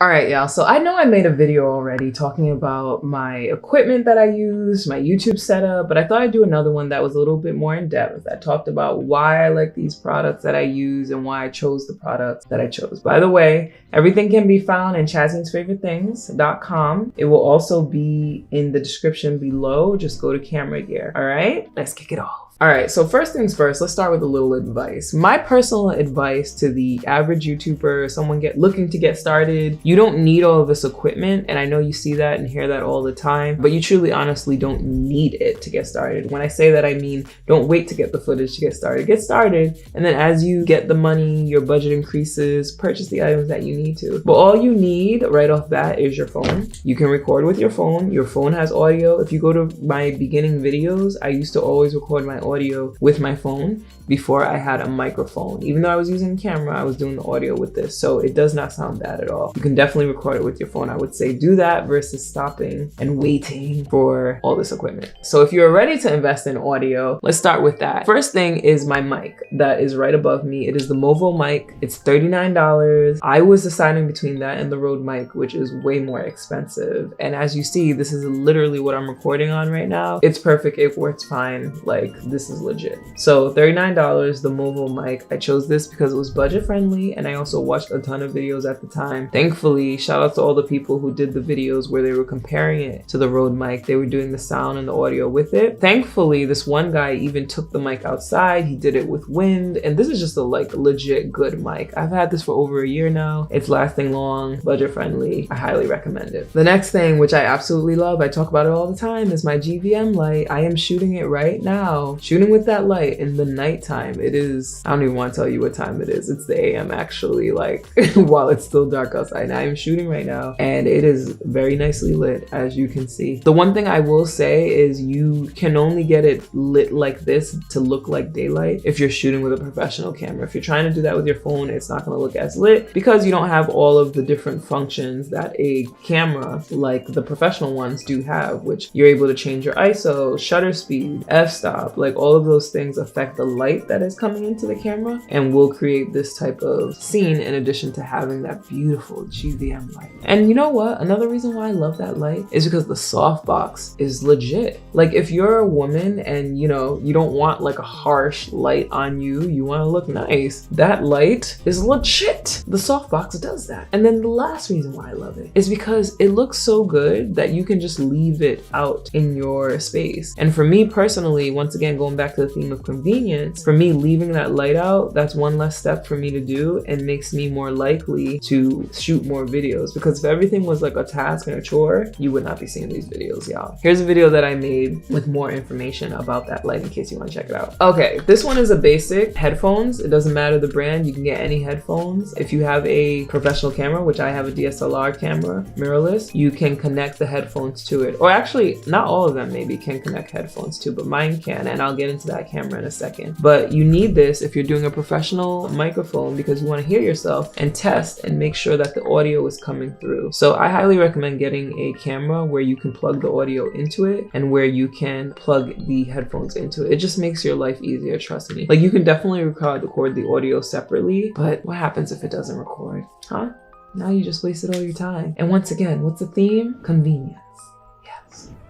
All right, y'all. So I know I made a video already talking about my equipment that I use, my YouTube setup, but I thought I'd do another one that was a little bit more in depth. That talked about why I like these products that I use and why I chose the products that I chose. By the way, everything can be found in ChazzingsFavoriteThings.com. It will also be in the description below. Just go to camera gear. All right, let's kick it off. All right, so first things first, let's start with a little advice. My personal advice to the average YouTuber, someone looking to get started, you don't need all of this equipment. And I know you see that and hear that all the time, but you truly honestly don't need it to get started. When I say that, I mean, don't wait to get the footage to get started. Get started, and then as you get the money, your budget increases, purchase the items that you need to. But all you need right off bat is your phone. You can record with your phone. Your phone has audio. If you go to my beginning videos, I used to always record my audio with my phone before I had a microphone. Even though I was using a camera, I was doing the audio with this. So it does not sound bad at all. You can definitely record it with your phone. I would say do that versus stopping and waiting for all this equipment. So if you're ready to invest in audio, let's start with that. First thing is my mic that is right above me. It is the Movo mic. It's $39. I was deciding between that and the Rode mic, which is way more expensive. And as you see, this is literally what I'm recording on right now. It's perfect. It works fine. Like, this is legit. So $39, the Movo mic. I chose this because it was budget friendly, and I also watched a ton of videos at the time. Thankfully, shout out to all the people who did the videos where they were comparing it to the Rode mic. They were doing the sound and the audio with it. Thankfully, this one guy even took the mic outside. He did it with wind, and this is just a legit good mic. I've had this for over a year now. It's lasting long, budget friendly. I highly recommend it. The next thing, which I absolutely love, I talk about it all the time, is my GVM light. I am shooting it right now. Shooting with that light in the nighttime. It is, I don't even want to tell you what time it is. It's the AM actually, like while it's still dark outside. I am shooting right now and it is very nicely lit, as you can see. The one thing I will say is you can only get it lit like this to look like daylight if you're shooting with a professional camera. If you're trying to do that with your phone, it's not going to look as lit because you don't have all of the different functions that a camera like the professional ones do have, which you're able to change your ISO, shutter speed, f-stop, like all of those things affect the light that is coming into the camera and will create this type of scene in addition to having that beautiful GVM light. And you know what? Another reason why I love that light is because the softbox is legit. Like if you're a woman and you don't want like a harsh light on you, you want to look nice, that light is legit. The softbox does that. And then the last reason why I love it is because it looks so good that you can just leave it out in your space. And for me personally, once again, going back to the theme of convenience, for me, leaving that light out, that's one less step for me to do and makes me more likely to shoot more videos. Because if everything was like a task and a chore, you would not be seeing these videos, y'all. Here's a video that I made with more information about that light in case you want to check it out. Okay, this one is a basic headphones. It doesn't matter the brand, you can get any headphones. If you have a professional camera, which I have a DSLR camera, mirrorless, you can connect the headphones to it. Or actually, not all of them maybe can connect headphones to, but mine can, and I'll get into that camera in a second. But you need this if you're doing a professional microphone because you want to hear yourself and test and make sure that the audio is coming through. So I highly recommend getting a camera where you can plug the audio into it and where you can plug the headphones into it. It just makes your life easier, trust me. Like you can definitely record the audio separately, but what happens if it doesn't record? Huh? Now you just wasted all your time. And once again, what's the theme? Convenience.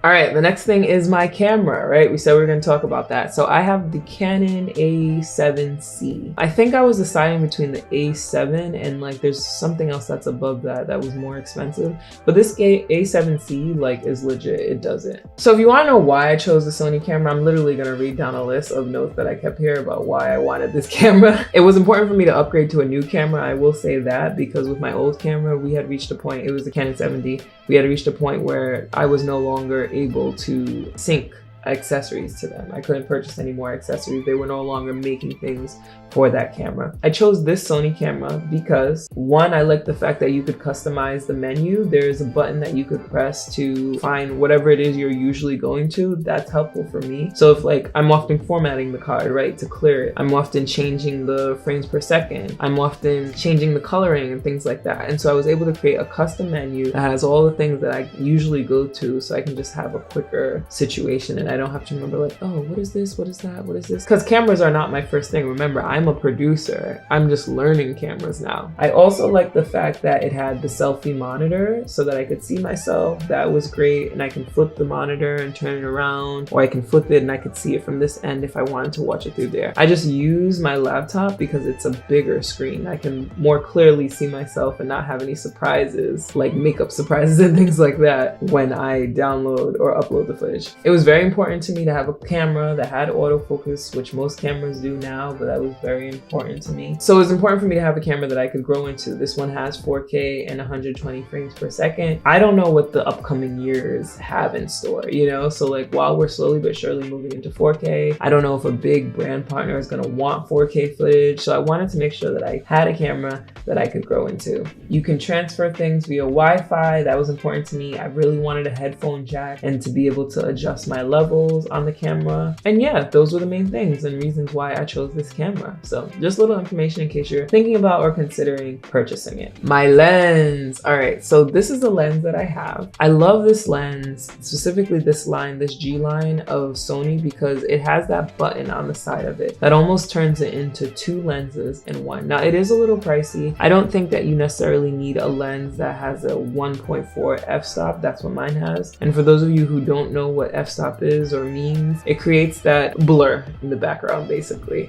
All right, the next thing is my camera, right? We said we were gonna talk about that. So I have the Canon A7C. I think I was deciding between the A7 and like there's something else that's above that that was more expensive. But this A7C like is legit, it does it. So if you wanna know why I chose the Sony camera, I'm literally gonna read down a list of notes that I kept here about why I wanted this camera. It was important for me to upgrade to a new camera, I will say that, because with my old camera, we had reached a point, it was the Canon 7D, we had reached a point where I was no longer able to sync accessories to them. I couldn't purchase any more accessories. They were no longer making things for that camera. I chose this Sony camera because one, I like the fact that you could customize the menu. There's a button that you could press to find whatever it is you're usually going to. That's helpful for me. So if like, I'm often formatting the card, right, to clear it. I'm often changing the frames per second. I'm often changing the coloring and things like that. And so I was able to create a custom menu that has all the things that I usually go to so I can just have a quicker situation and I don't have to remember like, oh, what is this? What is that? What is this? Because cameras are not my first thing. Remember, I'm a producer. I'm just learning cameras now. I also like the fact that it had the selfie monitor so that I could see myself. That was great. And I can flip the monitor and turn it around, or I can flip it and I could see it from this end if I wanted to watch it through there. I just use my laptop because it's a bigger screen. I can more clearly see myself and not have any surprises, like makeup surprises and things like that when I download or upload the footage. It was very important to me to have a camera that had autofocus, which most cameras do now, but that was very important to me. So it was important for me to have a camera that I could grow into. This one has 4K and 120 frames per second. I don't know what the upcoming years have in store, you know? So like while we're slowly but surely moving into 4K, I don't know if a big brand partner is gonna want 4K footage. So I wanted to make sure that I had a camera that I could grow into. You can transfer things via Wi-Fi. That was important to me. I really wanted a headphone jack and to be able to adjust my levels on the camera. And yeah, those were the main things and reasons why I chose this camera. So just a little information in case you're thinking about or considering purchasing it. My lens. All right, so this is the lens that I have. I love this lens, specifically this line, this G line of Sony, because it has that button on the side of it that almost turns it into two lenses in one. Now it is a little pricey. I don't think that you necessarily need a lens that has a 1.4 f-stop. That's what mine has. And for those of you who don't know what f-stop is or means, it creates that blur in the background basically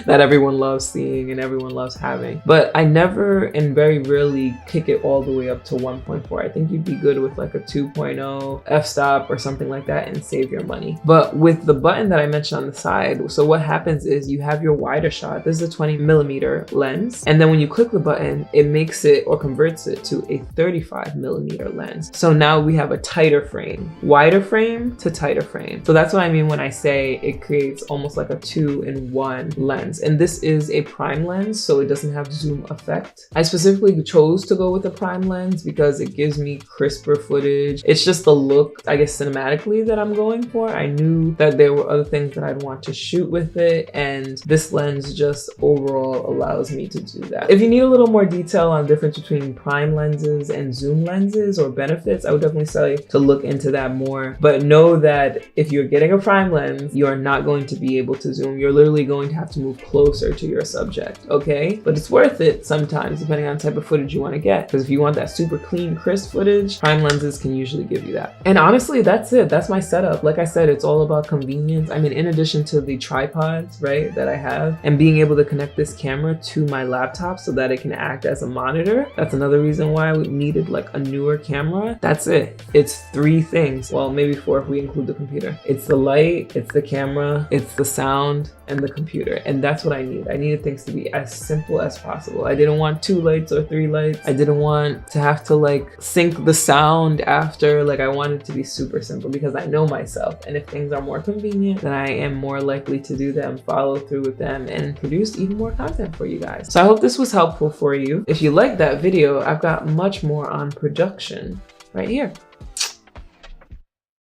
that everyone loves seeing and everyone loves having. But I never and very rarely kick it all the way up to 1.4. I think you'd be good with like a 2.0 f-stop or something like that and save your money. But with the button that I mentioned on the side, so what happens is you have your wider shot. This is a 20mm lens. And then when you click the button, it makes it or converts it to a 35mm lens. So now we have a tighter frame, wider frame to tighter frame. So that's what I mean when I say it creates almost like a 2-in-1 lens. And this is a prime lens, so it doesn't have zoom effect. I specifically chose to go with a prime lens because it gives me crisper footage. It's just the look, I guess, cinematically that I'm going for. I knew that there were other things that I'd want to shoot with it, and this lens just overall allows me to do that. If you need a little more detail on the difference between prime lenses and zoom lenses or benefits, I would definitely say to look into that more. But know that if you're getting a prime lens, you are not going to be able to zoom. You're literally going to have to move closer to your subject, okay? But it's worth it sometimes, depending on the type of footage you want to get. Because if you want that super clean, crisp footage, prime lenses can usually give you that. And honestly, that's it. That's my setup. Like I said, it's all about convenience. I mean, in addition to the tripods, right, that I have, and being able to connect this camera to my laptop so that it can act as a monitor. That's another reason why we needed like a newer camera. That's it. It's 3 things. Well, maybe 4 if we include the computer. It's the light, it's the camera, it's the sound, and the computer. And that's what I need. I needed things to be as simple as possible. I didn't want 2 lights or 3 lights. I didn't want to have to like sync the sound after. Like I wanted it to be super simple because I know myself. And if things are more convenient, then I am more likely to do them, follow through with them, and produce even more content for you guys. So I hope this was helpful for you. If you liked that video, I've got much more on production right here.